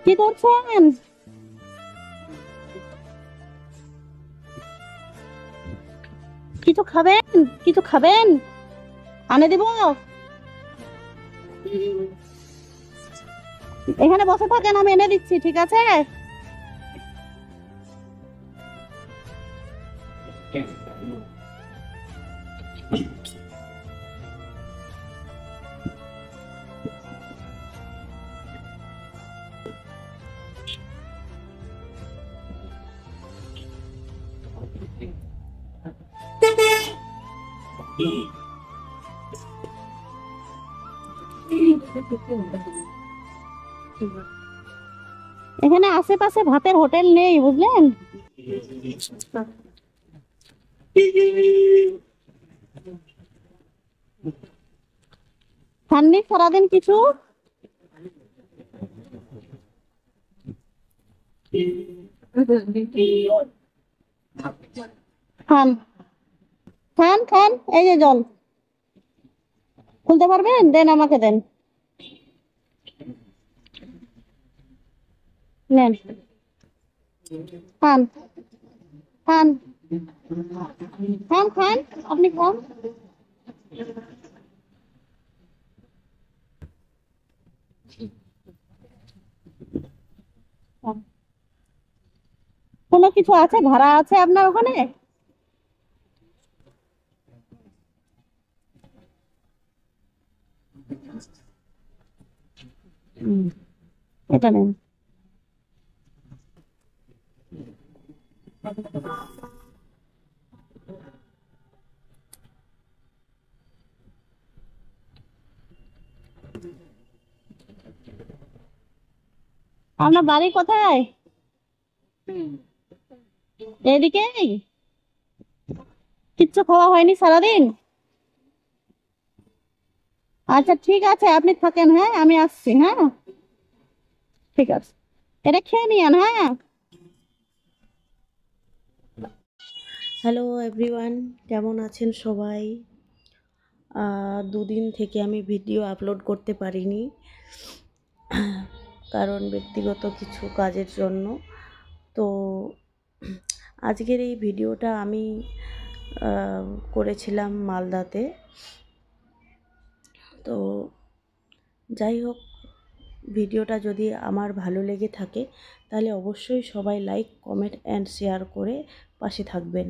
কি করছেন? কিছু খাবেন? কিছু খাবেন? আনে দিব? এখানে বসে থাকেন, আমি এনে দিচ্ছি, ঠিক আছে? এখানে আশেপাশে ভাতের হোটেল নেই, বুঝলেন? খাননি সারাদিন কিছু? খান, খান, খান। এই যে জল খুলতে পারবেন? দেন, আমাকে দেন, নেন, খান, খান, খান, খান, আপনি খান। কোনো কিছু আছে, ভাড়া আছে আপনার ওখানে? এটা নেন। আপনার বাড়ি কোথায়? এদিকেই? কিচ্ছু খাওয়া হয়নি সারাদিন? আচ্ছা, ঠিক আছে, আপনি থাকেন, হ্যাঁ, আমি আসছি, হ্যাঁ, ঠিক আছে। এটা খেয়ে নিয়েন, হ্যাঁ। হ্যালো এভরিওয়ান, কেমন আছেন সবাই? দুদিন থেকে আমি ভিডিও আপলোড করতে পারিনি, কারণ ব্যক্তিগত কিছু কাজের জন্য। তো আজকের এই ভিডিওটা আমি করেছিলাম মালদাতে। তো যাই হোক, ভিডিওটা যদি আমার ভালো লেগে থাকে তাহলে অবশ্যই সবাই লাইক, কমেন্ট অ্যান্ড শেয়ার করে পাশে থাকবেন।